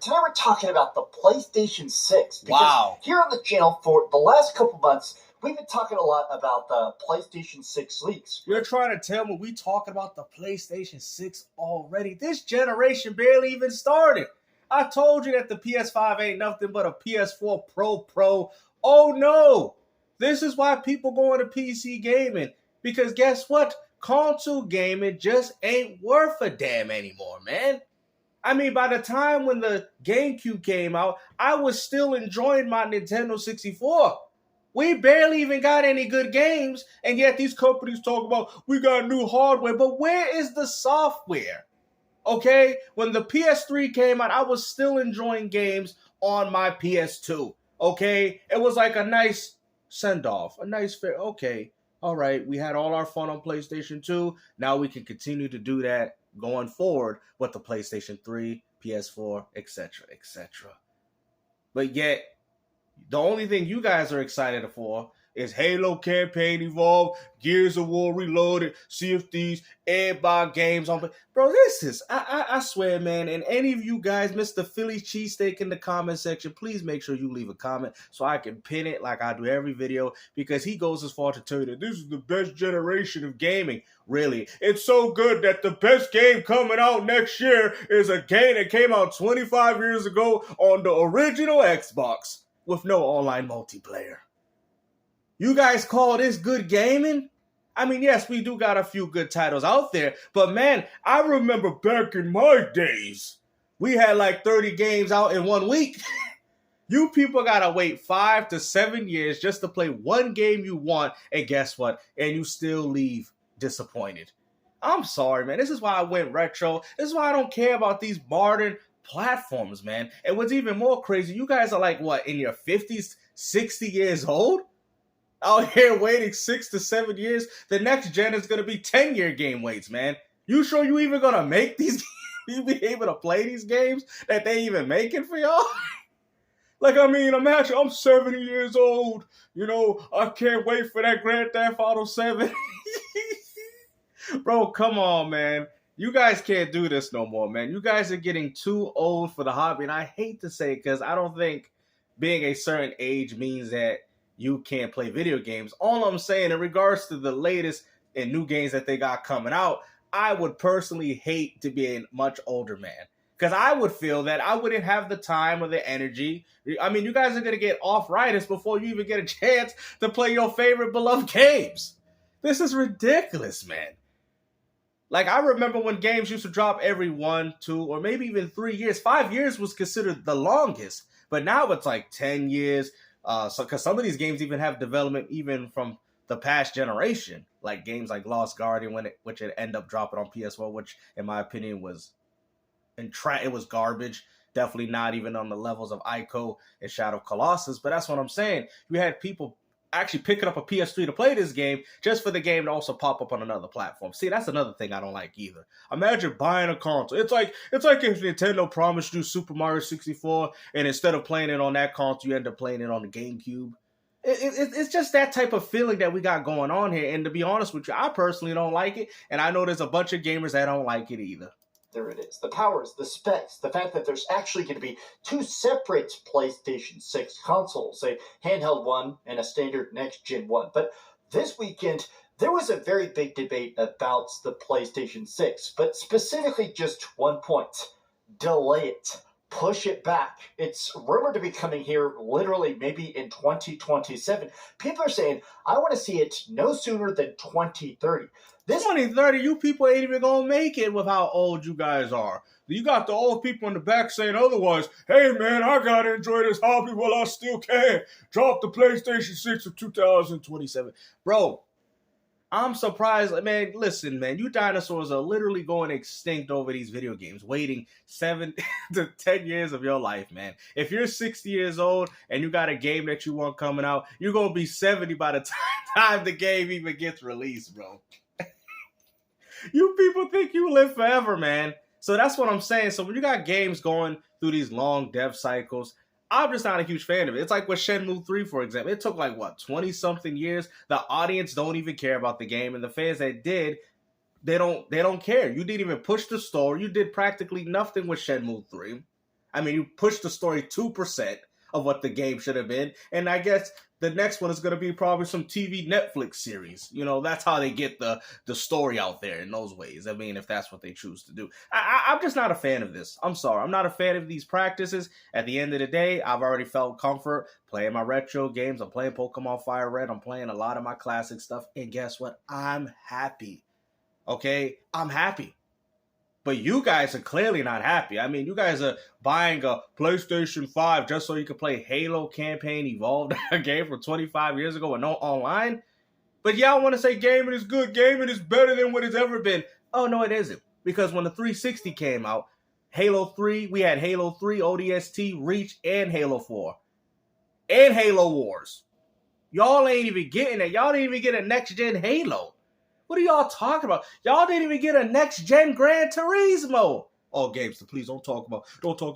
Today we're talking about the PlayStation 6. Because Wow. here on the channel for the last couple months, we've been talking a lot about the PlayStation 6 leaks. You're trying to tell me we talking about the PlayStation 6 already? This generation barely even started. I told you that the PS5 ain't nothing but a PS4 Pro. Oh no! This is why people go into PC gaming. Because guess what? Console gaming just ain't worth a damn anymore, man. I mean, by the time when the GameCube came out, I was still enjoying my Nintendo 64. We barely even got any good games, and yet these companies talk about, we got new hardware, but where is the software? Okay? When the PS3 came out, I was still enjoying games on my PS2. Okay? It was like a nice send-off, a nice fair, okay, all right, we had all our fun on PlayStation 2, now we can continue to do that going forward with the PlayStation 3, PS4, etc., etc. But yet, the only thing you guys are excited for is Halo Campaign Evolved, Gears of War Reloaded, Sea of Thieves, Airbag games on. Bro, this is, I swear, man, and any of you guys missed the Philly cheesesteak in the comment section, please make sure you leave a comment so I can pin it like I do every video, because he goes as far to tell you that this is the best generation of gaming. Really, it's so good that the best game coming out next year is a game that came out 25 years ago on the original Xbox with no online multiplayer. You guys call this good gaming? I mean, yes, we do got a few good titles out there, but man, I remember back in my days, we had like 30 games out in 1 week. You people gotta wait 5 to 7 years just to play one game you want, and guess what? And you still leave disappointed. I'm sorry, man. This is why I went retro. This is why I don't care about these modern platforms, man. And what's even more crazy, you guys are like, what, in your 50s, 60 years old? Out here waiting 6 to 7 years. The next gen is gonna be 10-year game waits, man. You sure you even gonna make these? You be able to play these games that they even making for y'all? Like, I mean, imagine I'm 70 years old. You know, I can't wait for that Grand Theft Auto 7. Bro, come on, man. You guys can't do this no more, man. You guys are getting too old for the hobby, and I hate to say it because I don't think being a certain age means that you can't play video games. All I'm saying in regards to the latest and new games that they got coming out, I would personally hate to be a much older man, because I would feel that I wouldn't have the time or the energy. I mean, you guys are going to get arthritis before you even get a chance to play your favorite beloved games. This is ridiculous, man. Like, I remember when games used to drop every 1, 2, or maybe even 3 years. 5 years was considered the longest, but now it's like 10 years. Because some of these games even have development even from the past generation, like games like Lost Guardian, which it ended up dropping on PS4, which in my opinion was it was garbage. Definitely not even on the levels of Ico and Shadow of Colossus. But that's what I'm saying. You had people actually picking up a PS3 to play this game just for the game to also pop up on another platform. See, that's another thing I don't like either. Imagine buying a console. It's like if Nintendo promised you Super Mario 64, and instead of playing it on that console, you end up playing it on the GameCube. It's just that type of feeling that we got going on here. And to be honest with you, I personally don't like it, and I know there's a bunch of gamers that don't like it either. There it is. The powers, the specs, the fact that there's actually going to be two separate PlayStation 6 consoles, a handheld one and a standard next-gen one. But this weekend, there was a very big debate about the PlayStation 6, but specifically just one point. Delay it. Push it back. It's rumored to be coming here literally maybe in 2027. People are saying, I want to see it no sooner than 2030. This 2030, you people ain't even gonna make it with how old you guys are. You got the old people in the back saying otherwise. Hey man, I gotta enjoy this hobby while I still can. Drop the PlayStation 6 in 2027. Bro, I'm surprised. Man, listen, man, you dinosaurs are literally going extinct over these video games, waiting 7 to 10 years of your life, man. If you're 60 years old and you got a game that you want coming out, you're gonna be 70 by the time the game even gets released, bro. You people think you live forever, man. So that's what I'm saying. So when you got games going through these long dev cycles, I'm just not a huge fan of it. It's like with Shenmue 3, for example. It took like, what, 20-something years? The audience don't even care about the game. And the fans that did, they don't care. You didn't even push the story. You did practically nothing with Shenmue 3. I mean, you pushed the story 2% of what the game should have been. And I guess the next one is going to be probably some TV Netflix series. You know, that's how they get the story out there in those ways. I mean, if that's what they choose to do. I'm just not a fan of this. I'm sorry. I'm not a fan of these practices. At the end of the day, I've already felt comfort playing my retro games. I'm playing Pokemon Fire Red. I'm playing a lot of my classic stuff. And guess what? I'm happy. Okay? I'm happy. But you guys are clearly not happy. I mean, you guys are buying a PlayStation 5 just so you can play Halo Campaign Evolved, a game from 25 years ago and no online. But y'all want to say gaming is good, gaming is better than what it's ever been. Oh, no, it isn't. Because when the 360 came out, Halo 3, we had Halo 3, ODST, Reach, and Halo 4. And Halo Wars. Y'all ain't even getting it. Y'all didn't even get a next-gen Halo. What are y'all talking about? Y'all didn't even get a next-gen Gran Turismo. Oh, Gamester, please don't talk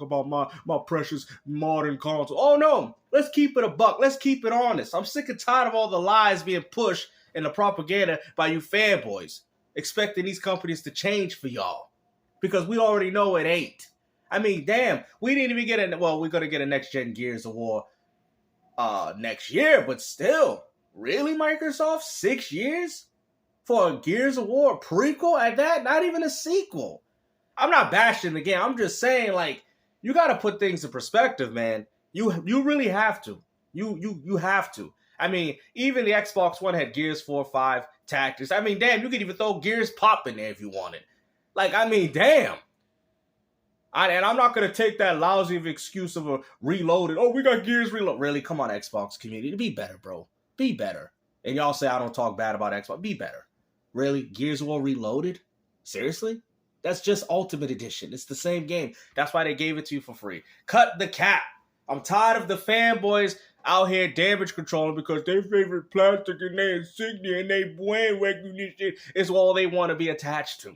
about my precious modern console. Oh, no. Let's keep it a buck. Let's keep it honest. I'm sick and tired of all the lies being pushed and the propaganda by you fanboys, expecting these companies to change for y'all. Because we already know it ain't. I mean, damn. We didn't even get we're going to get a next-gen Gears of War next year, but still. Really, Microsoft? 6 years? For a Gears of War prequel at that? Not even a sequel. I'm not bashing the game. I'm just saying, like, you got to put things in perspective, man. You really have to. You have to. I mean, even the Xbox One had Gears 4, 5, Tactics. I mean, damn, you could even throw Gears Pop in there if you wanted. Like, I mean, damn. And I'm not going to take that lousy of excuse of a Reloaded. Oh, we got Gears Reloaded. Really? Come on, Xbox community. Be better, bro. Be better. And y'all say I don't talk bad about Xbox. Be better. Really? Gears of War Reloaded? Seriously? That's just Ultimate Edition. It's the same game. That's why they gave it to you for free. Cut the cap. I'm tired of the fanboys out here damage controlling because their favorite plastic and their insignia and their brand recognition is all they want to be attached to.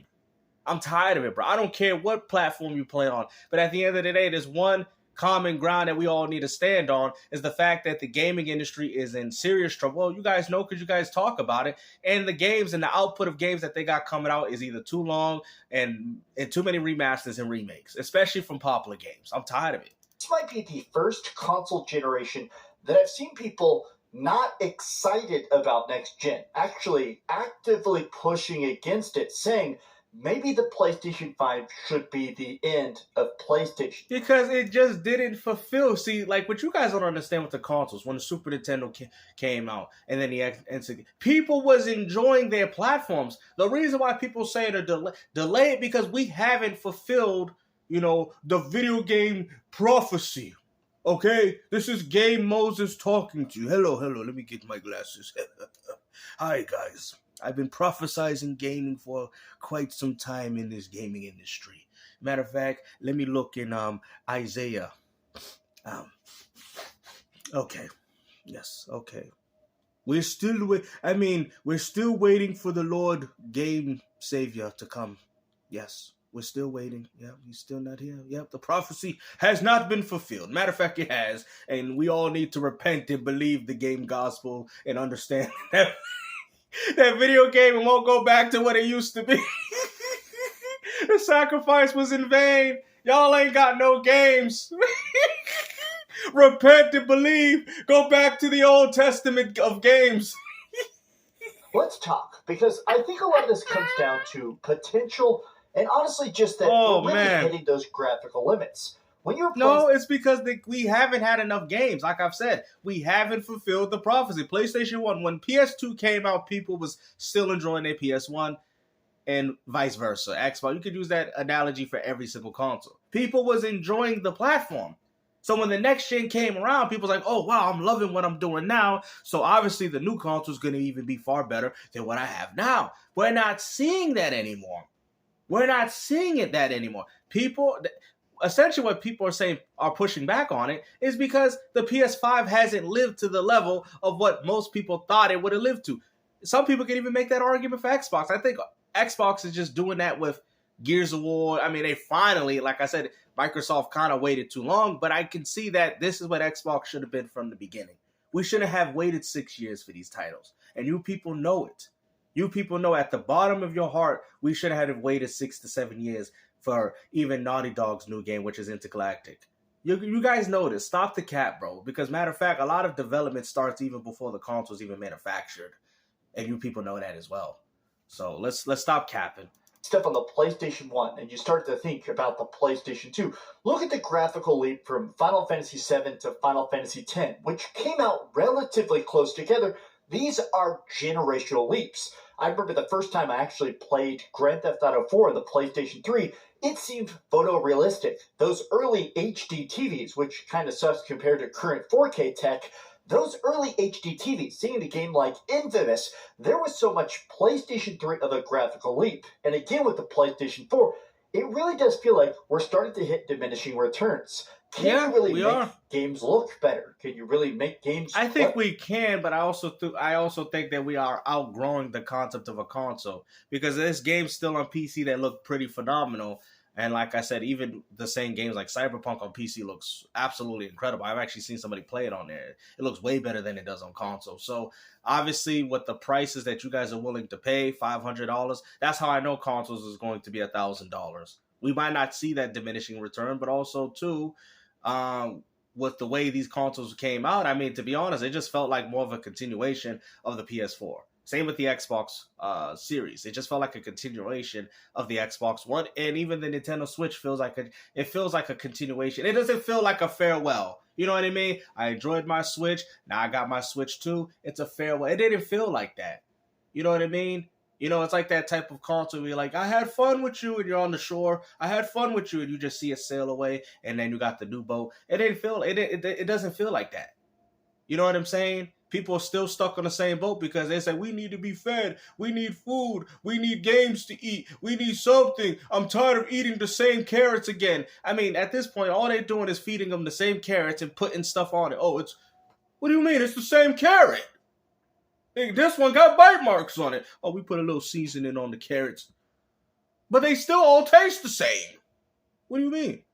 I'm tired of it, bro. I don't care what platform you play on. But at the end of the day, there's one common ground that we all need to stand on is the fact that the gaming industry is in serious trouble. Well, you guys know because you guys talk about it. And the games and the output of games that they got coming out is either too long and too many remasters and remakes, especially from popular games. I'm tired of it. This might be the first console generation that I've seen people not excited about next gen, actually actively pushing against it, saying maybe the PlayStation 5 should be the end of PlayStation. Because it just didn't fulfill. See, like, what you guys don't understand with the consoles, when the Super Nintendo came out, and then the N64, people was enjoying their platforms. The reason why people say to delay it, because we haven't fulfilled, the video game prophecy. Okay? This is Game Moses talking to you. Hello, let me get my glasses. Hi, guys. I've been prophesizing gaming for quite some time in this gaming industry. Matter of fact, let me look in Isaiah. Okay. Yes, okay. We're still waiting for the Lord Game Savior to come. Yes, we're still waiting. Yeah, he's still not here. Yep, the prophecy has not been fulfilled. Matter of fact, it has. And we all need to repent and believe the game gospel and understand that that video game won't go back to what it used to be. The sacrifice was in vain. Y'all ain't got no games. Repent and believe. Go back to the Old Testament of games. Let's talk, because I think a lot of this comes down to potential and honestly just that we're really hitting those graphical limits. When you're No, it's because we haven't had enough games. Like I've said, we haven't fulfilled the prophecy. PlayStation 1, when PS2 came out, people was still enjoying their PS1 and vice versa. Xbox, you could use that analogy for every single console. People was enjoying the platform. So when the next gen came around, people was like, oh, wow, I'm loving what I'm doing now. So obviously the new console is going to even be far better than what I have now. We're not seeing that anymore. We're not seeing that anymore. Essentially what people are pushing back on it is because the PS5 hasn't lived to the level of what most people thought it would have lived to. Some people can even make that argument for Xbox. I think Xbox is just doing that with Gears of War. I mean, they finally, like I said, Microsoft kind of waited too long, but I can see that this is what Xbox should have been from the beginning. We shouldn't have waited 6 years for these titles. And you people know it. You people know at the bottom of your heart, we should have waited 6 to 7 years for even Naughty Dog's new game, which is Intergalactic. You guys know this. Stop the cap, bro. Because matter of fact, a lot of development starts even before the console's even manufactured, and you people know that as well. So let's stop capping. Step on the PlayStation 1 and you start to think about the PlayStation 2. Look at the graphical leap from Final Fantasy 7 to Final Fantasy 10, which came out relatively close together. These are generational leaps. I remember the first time I actually played Grand Theft Auto 4 on the PlayStation 3, it seemed photorealistic. Those early HD TVs, which kind of sucks compared to current 4K tech, those early HD TVs, seeing a game like Infamous, there was so much PlayStation 3 of a graphical leap. And again with the PlayStation 4, it really does feel like we're starting to hit diminishing returns. Can you really make games look better? Can you really make games I think we can, but I also think that we are outgrowing the concept of a console. Because there's games still on PC that look pretty phenomenal. And like I said, even the same games like Cyberpunk on PC looks absolutely incredible. I've actually seen somebody play it on there. It looks way better than it does on console. So obviously with the prices that you guys are willing to pay, $500, that's how I know consoles is going to be $1,000. We might not see that diminishing return, but also too, with the way these consoles came out, I mean, to be honest, it just felt like more of a continuation of the PS4. Same with the Xbox Series. It just felt like a continuation of the Xbox One, and even the Nintendo Switch feels like a continuation. It doesn't feel like a farewell. You know what I mean? I enjoyed my Switch. Now I got my Switch 2. It's a farewell. It didn't feel like that. You know what I mean? You know, it's like that type of console where you're like, I had fun with you, and you're on the shore. I had fun with you, and you just see it sail away, and then you got the new boat. It doesn't feel like that. You know what I'm saying? People are still stuck on the same boat because they say, we need to be fed. We need food. We need games to eat. We need something. I'm tired of eating the same carrots again. I mean, at this point, all they're doing is feeding them the same carrots and putting stuff on it. Oh, what do you mean? It's the same carrot. Hey, this one got bite marks on it. Oh, we put a little seasoning on the carrots. But they still all taste the same. What do you mean?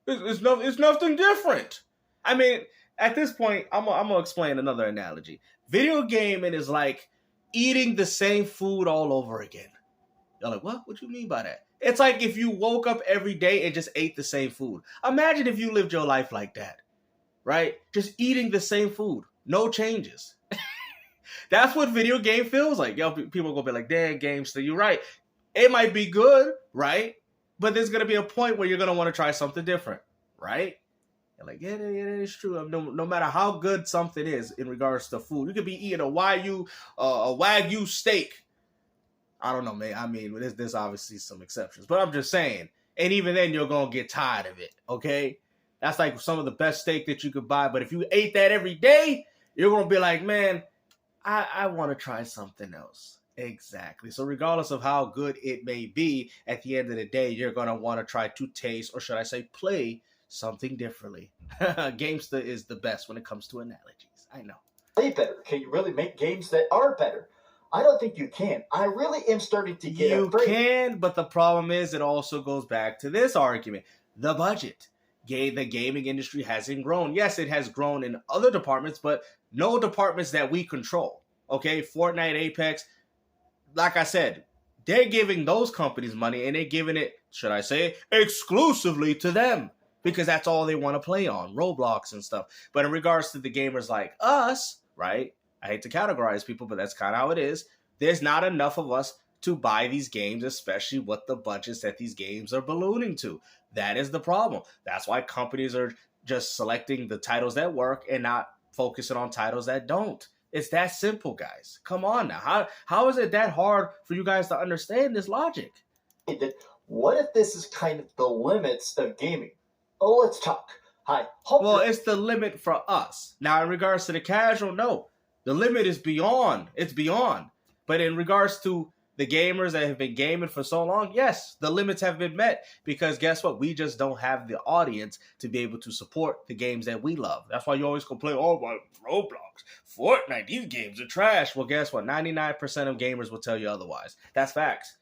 It's nothing different. I mean, at this point, I'm gonna explain another analogy. Video gaming is like eating the same food all over again. You're like, what? What do you mean by that? It's like if you woke up every day and just ate the same food. Imagine if you lived your life like that, right? Just eating the same food, no changes. That's what video game feels like. Yo, people are gonna be like, damn, GameStar, you're right. It might be good, right? But there's gonna be a point where you're gonna want to try something different, right? Like, yeah, it's true. No matter how good something is in regards to food, you could be eating a Wagyu steak. I don't know, man. I mean, there's obviously some exceptions, but I'm just saying. And even then, you're gonna get tired of it. Okay, that's like some of the best steak that you could buy. But if you ate that every day, you're gonna be like, man, I want to try something else. Exactly. So regardless of how good it may be, at the end of the day, you're gonna want to try to taste, or should I say, play something differently. GameStar is the best when it comes to analogies. I know. Play better. Can you really make games that are better? I don't think you can. I really am starting to get You can, but the problem is it also goes back to this argument. The budget. The gaming industry hasn't grown. Yes, it has grown in other departments, but no departments that we control. Okay, Fortnite, Apex, like I said, they're giving those companies money, and they're giving it, should I say, exclusively to them. Because that's all they want to play on, Roblox and stuff. But in regards to the gamers like us, right? I hate to categorize people, but that's kind of how it is. There's not enough of us to buy these games, especially with the budgets that these games are ballooning to. That is the problem. That's why companies are just selecting the titles that work and not focusing on titles that don't. It's that simple, guys. Come on now. How is it that hard for you guys to understand this logic? What if this is kind of the limits of gaming? Oh, let's talk. Hi. Well, it's the limit for us. Now, in regards to the casual, no. The limit is beyond. It's beyond. But in regards to the gamers that have been gaming for so long, yes, the limits have been met. Because guess what? We just don't have the audience to be able to support the games that we love. That's why you always complain, oh, my Roblox, Fortnite, these games are trash. Well, guess what? 99% of gamers will tell you otherwise. That's facts.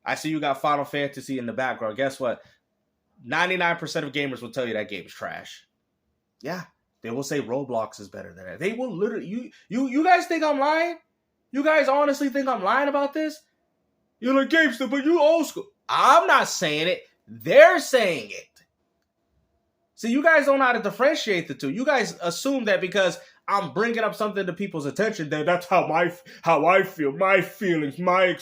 I see you got Final Fantasy in the background. Guess what? 99% of gamers will tell you that game is trash. Yeah, they will say Roblox is better than that. They will literally. You guys think I'm lying? You guys honestly think I'm lying about this? You're like, GameStar, but you old school. I'm not saying it. They're saying it. See, you guys don't know how to differentiate the two. You guys assume that because I'm bringing up something to people's attention, that that's how I feel, my feelings, my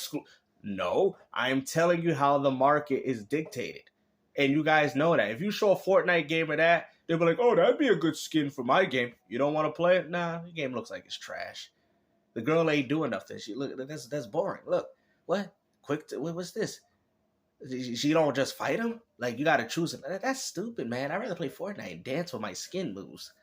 No, I am telling you how the market is dictated. And you guys know that. If you show a Fortnite gamer that, they'll be like, oh, that'd be a good skin for my game. You don't want to play it? Nah, the game looks like it's trash. The girl ain't doing nothing. She look, that's boring. Look, what? What's this? She don't just fight him? Like, you got to choose him. That's stupid, man. I'd rather play Fortnite and dance with my skin moves.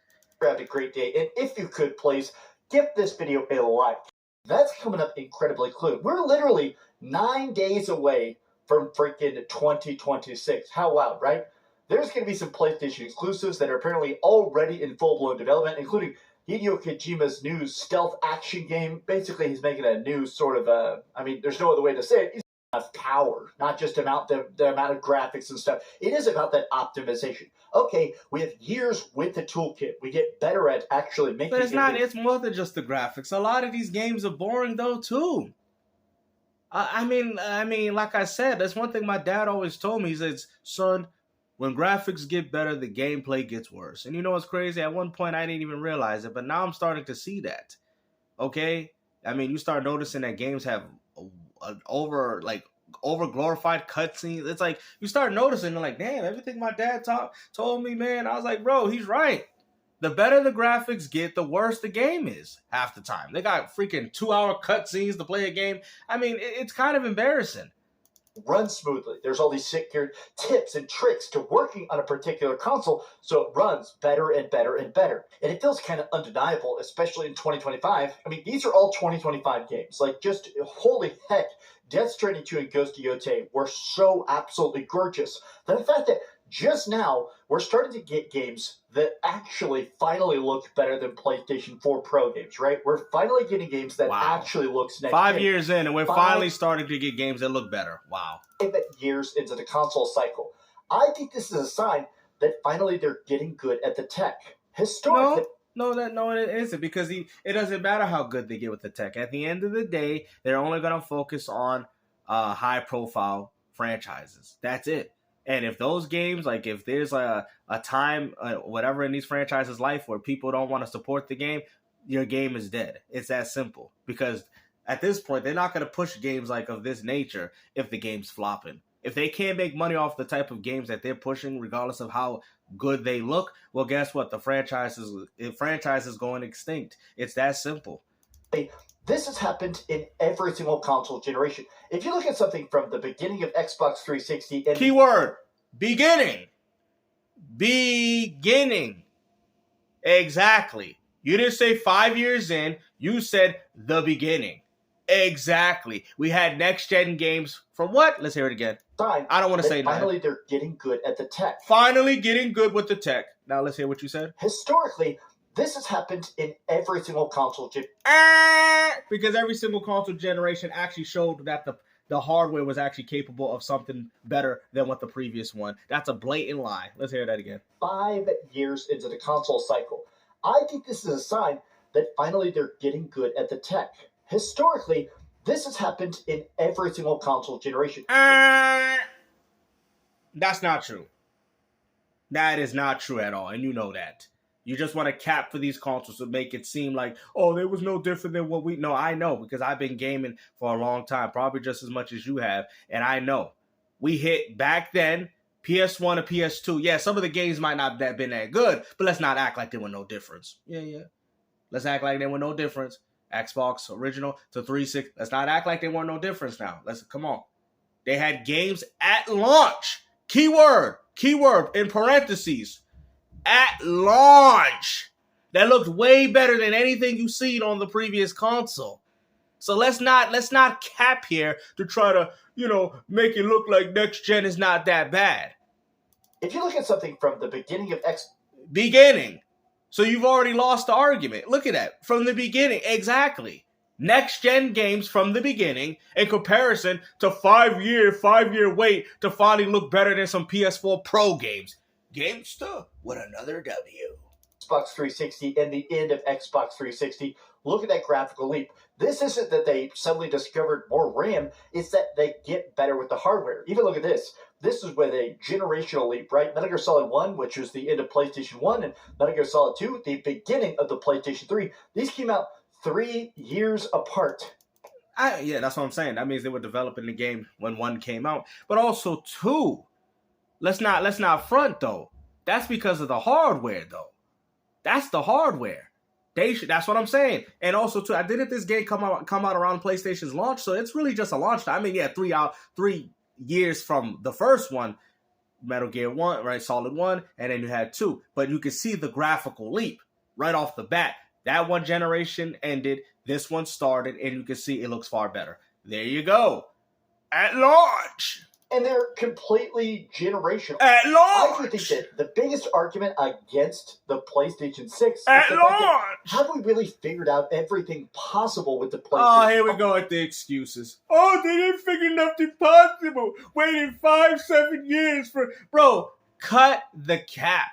Have a great day. And if you could, please, give this video a like. That's coming up incredibly close. We're literally 9 days away from freaking 2026. How wild, right? There's going to be some PlayStation exclusives that are apparently already in full-blown development, including Hideo Kojima's new stealth action game. Basically, he's making a new sort of, there's no other way to say it. He's enough power, not just the amount of graphics and stuff. It is about that optimization. Okay, we have years with the toolkit. We get better at actually making. But it's more than just the graphics. A lot of these games are boring though too. I mean, like I said, that's one thing my dad always told me. He says, son, when graphics get better, the gameplay gets worse. And you know what's crazy? At one point, I didn't even realize it, but now I'm starting to see that. Okay? I mean, you start noticing that games have over glorified cutscenes. It's like, you start noticing, like, damn, everything my dad told me, man. I was like, bro, he's right. The better the graphics get, the worse the game is half the time. They got freaking 2-hour cutscenes to play a game. I mean, it's kind of embarrassing. Run smoothly. There's all these secret tips and tricks to working on a particular console so it runs better and better and better. And it feels kind of undeniable, especially in 2025. I mean, these are all 2025 games. Like, just holy heck, Death Stranding 2 and Ghost of Yotei were so absolutely gorgeous. That the fact that just now we're starting to get games that actually finally look better than PlayStation 4 Pro games, right? We're finally getting games that actually looks next 5 years in, and we're finally starting to get games that look better. Wow. 5 years into the console cycle. I think this is a sign that finally they're getting good at the tech. Historically... No, it isn't, because it doesn't matter how good they get with the tech. At the end of the day, they're only going to focus on high-profile franchises. That's it. And if those games, like if there's a time, whatever in these franchises' life where people don't want to support the game, your game is dead. It's that simple. Because at this point, they're not going to push games like of this nature if the game's flopping. If they can't make money off the type of games that they're pushing, regardless of how good they look, well, guess what? The franchise is going extinct. It's that simple. This has happened in every single console generation. If you look at something from the beginning of Xbox 360... and keyword, beginning. Beginning. Exactly. You didn't say 5 years in. You said the beginning. Exactly. We had next-gen games from what? Let's hear it again. I don't want to say that. Finally, they're getting good at the tech. Finally getting good with the tech. Now let's hear what you said. Historically, this has happened in every single console generation. Because every single console generation actually showed that the hardware was actually capable of something better than what the previous one. That's a blatant lie. Let's hear that again. 5 years into the console cycle. I think this is a sign that finally they're getting good at the tech. Historically, this has happened in every single console generation. That's not true. That is not true at all, and you know that. You just want to cap for these consoles to make it seem like, oh, there was no different than what we... No, I know, because I've been gaming for a long time, probably just as much as you have, and I know. We hit, back then, PS1 and PS2. Yeah, some of the games might not have been that good, but let's not act like there were no difference. Yeah. Let's act like there were no difference. Xbox original to 360. Let's not act like there weren't no difference now. Come on. They had games at launch. Keyword in parentheses. At launch. That looked way better than anything you've seen on the previous console. So let's not cap here to try to, make it look like next gen is not that bad. If you look at something from the beginning of beginning. So you've already lost the argument. Look at that. From the beginning. Exactly. Next-gen games from the beginning in comparison to 5 year wait to finally look better than some PS4 Pro games. Gamester with another W. Xbox 360 and the end of Xbox 360. Look at that graphical leap. This isn't that they suddenly discovered more RAM, it's that they get better with the hardware. Even look at this. This is with a generational leap, right? Metal Gear Solid 1, which was the end of PlayStation 1, and Metal Gear Solid 2, the beginning of the PlayStation 3. These came out 3 years apart. Yeah, that's what I'm saying. That means they were developing the game when 1 came out. But also 2, let's not front though. That's because of the hardware though. That's the hardware. That's what I'm saying. And also too, didn't this game come out around PlayStation's launch? So it's really just a launch time. I mean, yeah, 3 years from the first one, Metal Gear 1, right? Solid 1, and then you had 2. But you can see the graphical leap right off the bat. That one generation ended, this one started, and you can see it looks far better. There you go. At launch. And they're completely generational. At launch. I would think that the biggest argument against the PlayStation 6 is at the launch. Fact that, have we really figured out everything possible with the PlayStation? Oh, here we go with the excuses. Oh, they didn't figure nothing possible. Waiting 5-7 years for... Bro, cut the cap.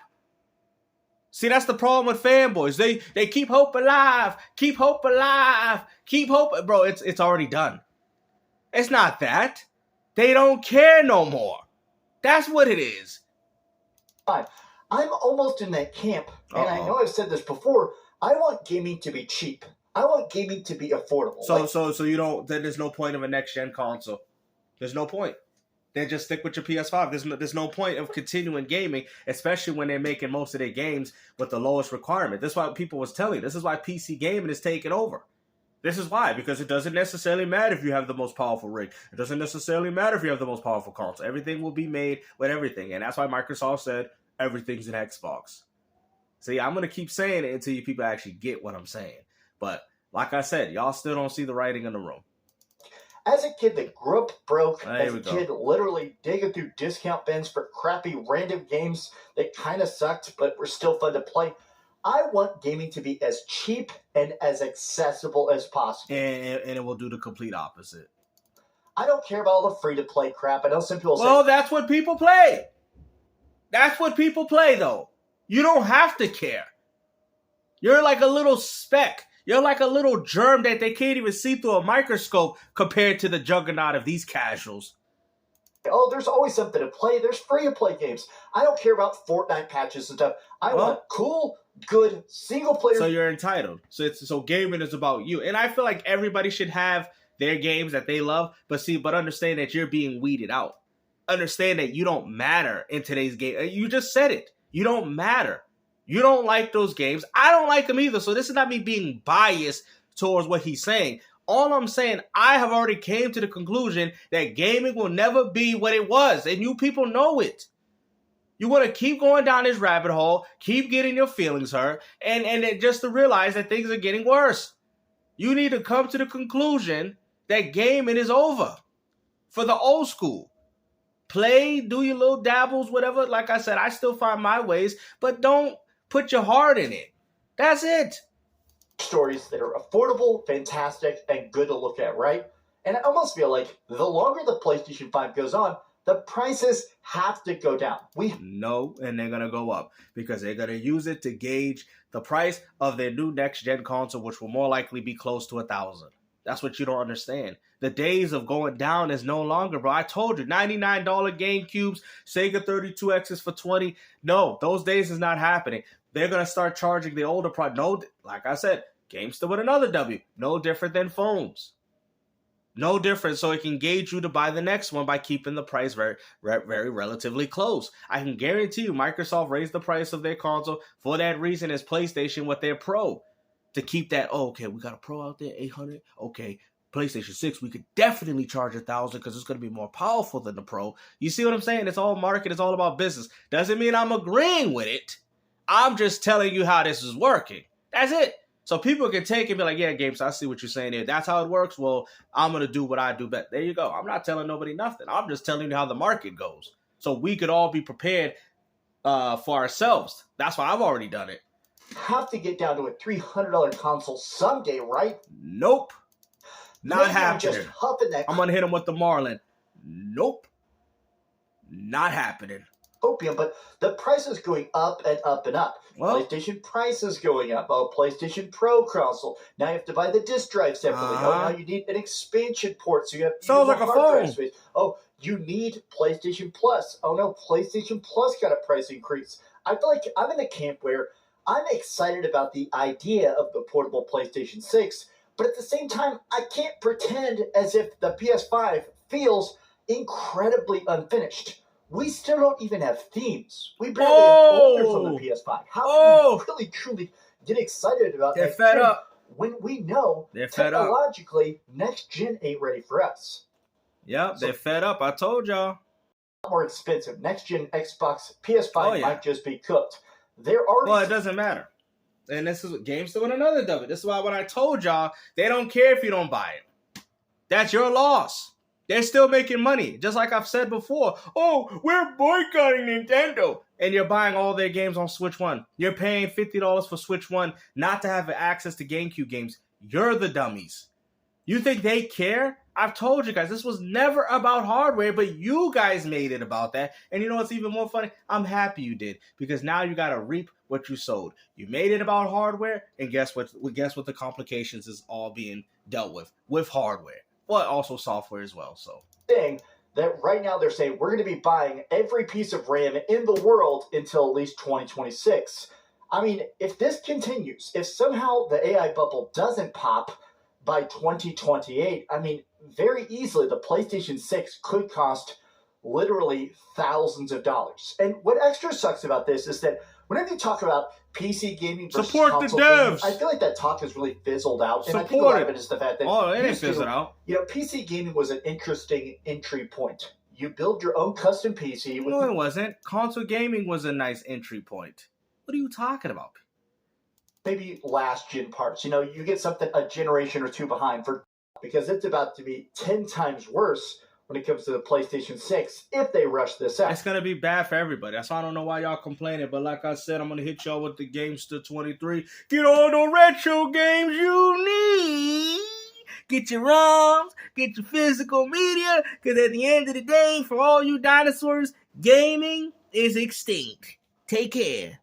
See, that's the problem with fanboys. They keep hope alive. Keep hope alive. Keep hope... Bro, it's already done. It's not that. They don't care no more. That's what it is. I'm almost in that camp, and I know I've said this before. I want gaming to be cheap. I want gaming to be affordable. So you don't... Then there's no point of a next-gen console. There's no point. Then just stick with your PS5. There's no point of continuing gaming, especially when they're making most of their games with the lowest requirement. That's why people was telling you. This is why PC gaming is taking over. This is why, because it doesn't necessarily matter if you have the most powerful rig. It doesn't necessarily matter if you have the most powerful console. Everything will be made with everything. And that's why Microsoft said everything's an Xbox. See, I'm going to keep saying it until you people actually get what I'm saying. But like I said, y'all still don't see the writing in the room. As a kid that grew up broke, as a kid literally digging through discount bins for crappy random games that kind of sucked but were still fun to play, I want gaming to be as cheap and as accessible as possible. And it will do the complete opposite. I don't care about all the free-to-play crap. I know some people say... Well, that's what people play. That's what people play, though. You don't have to care. You're like a little speck. You're like a little germ that they can't even see through a microscope compared to the juggernaut of these casuals. Oh, there's always something to play. There's free-to-play games. I don't care about Fortnite patches and stuff. I want cool, good, single-player... So you're entitled. So gaming is about you. And I feel like everybody should have their games that they love, but understand that you're being weeded out. Understand that you don't matter in today's game. You just said it. You don't matter. You don't like those games. I don't like them either. So this is not me being biased towards what he's saying. All I'm saying, I have already came to the conclusion that gaming will never be what it was. And you people know it. You want to keep going down this rabbit hole, keep getting your feelings hurt, and just to realize that things are getting worse. You need to come to the conclusion that gaming is over for the old school. Play, do your little dabbles, whatever. Like I said, I still find my ways, but don't put your heart in it. That's it. Stories that are affordable, fantastic, and good to look at, right? And I almost feel like the longer the PlayStation 5 goes on, the prices have to go down. No, and they're going to go up because they're going to use it to gauge the price of their new next-gen console, which will more likely be close to $1,000. That's what you don't understand. The days of going down is no longer, bro. I told you, $99 GameCubes, Sega 32Xs for $20. No, those days is not happening. They're going to start charging the older product. No, like I said, GameStop with another W. No different than phones. No different. So it can gauge you to buy the next one by keeping the price very relatively close. I can guarantee you Microsoft raised the price of their console for that reason as PlayStation with their Pro. To keep that, okay, we got a Pro out there, $800. Okay, PlayStation 6, we could definitely charge $1,000 because it's going to be more powerful than the Pro. You see what I'm saying? It's all market. It's all about business. Doesn't mean I'm agreeing with it. I'm just telling you how this is working. That's it. So people can take it and be like, yeah, Games, I see what you're saying here. That's how it works. Well, I'm going to do what I do best. There you go. I'm not telling nobody nothing. I'm just telling you how the market goes. So we could all be prepared for ourselves. That's why I've already done it. Have to get down to a $300 console someday, right? Nope. Not happening. Just huffing that. I'm going to hit him with the Marlin. Nope. Not happening. opium, but the price is going up and up and up. Well, PlayStation price is going up. Oh, PlayStation Pro console. Now you have to buy the disc drive separately. Oh, now you need an expansion port, so you have sounds like a hard drive phone. space. Oh, you need PlayStation Plus. Oh no, PlayStation Plus got a price increase. I feel like I'm in a camp where I'm excited about the idea of the portable PlayStation 6, but at the same time, I can't pretend as if the PS5 feels incredibly unfinished. We still don't even have themes. We barely have owners on the PS5. How can we really, truly get excited about They're that fed gen up. when we know They're fed up. technologically next gen ain't ready for us? Yep, they're fed up. I told y'all. More expensive. Next gen Xbox, PS5 might just be cooked. They're already. Well, it doesn't matter. And this is games doing another W. This is why when I told y'all, they don't care if you don't buy it. That's your loss. They're still making money. Just like I've said before. Oh, we're boycotting Nintendo. And you're buying all their games on Switch 1. You're paying $50 for Switch 1 not to have access to GameCube games. You're the dummies. You think they care? I've told you guys, this was never about hardware, but you guys made it about that. And you know what's even more funny? I'm happy you did, because now you got to reap what you sowed. You made it about hardware, and guess what? Guess what the complications is all being dealt with hardware, but also software as well. So thing that right now they're saying we're going to be buying every piece of RAM in the world until at least 2026. I mean, if this continues, if somehow the AI bubble doesn't pop by 2028, I mean, very easily the PlayStation 6 could cost literally thousands of dollars. And what extra sucks about this is that whenever you talk about PC gaming versus support console the devs. gaming, I feel like that talk has really fizzled out. And I think a Support lot it. of it is the fact that it ain't fizzled out. you know, PC gaming was an interesting entry point. You build your own custom PC. No, it wasn't. Console gaming was a nice entry point. What are you talking about? Maybe last gen parts. You know, you get something a generation or two behind for because it's about to be 10 times worse when it comes to the PlayStation 6 if they rush this out. It's going to be bad for everybody. That's why I don't know why y'all complaining. But like I said, I'm going to hit y'all with the Gamester 23. Get all the retro games you need. Get your ROMs. Get your physical media. Because at the end of the day, for all you dinosaurs, gaming is extinct. Take care.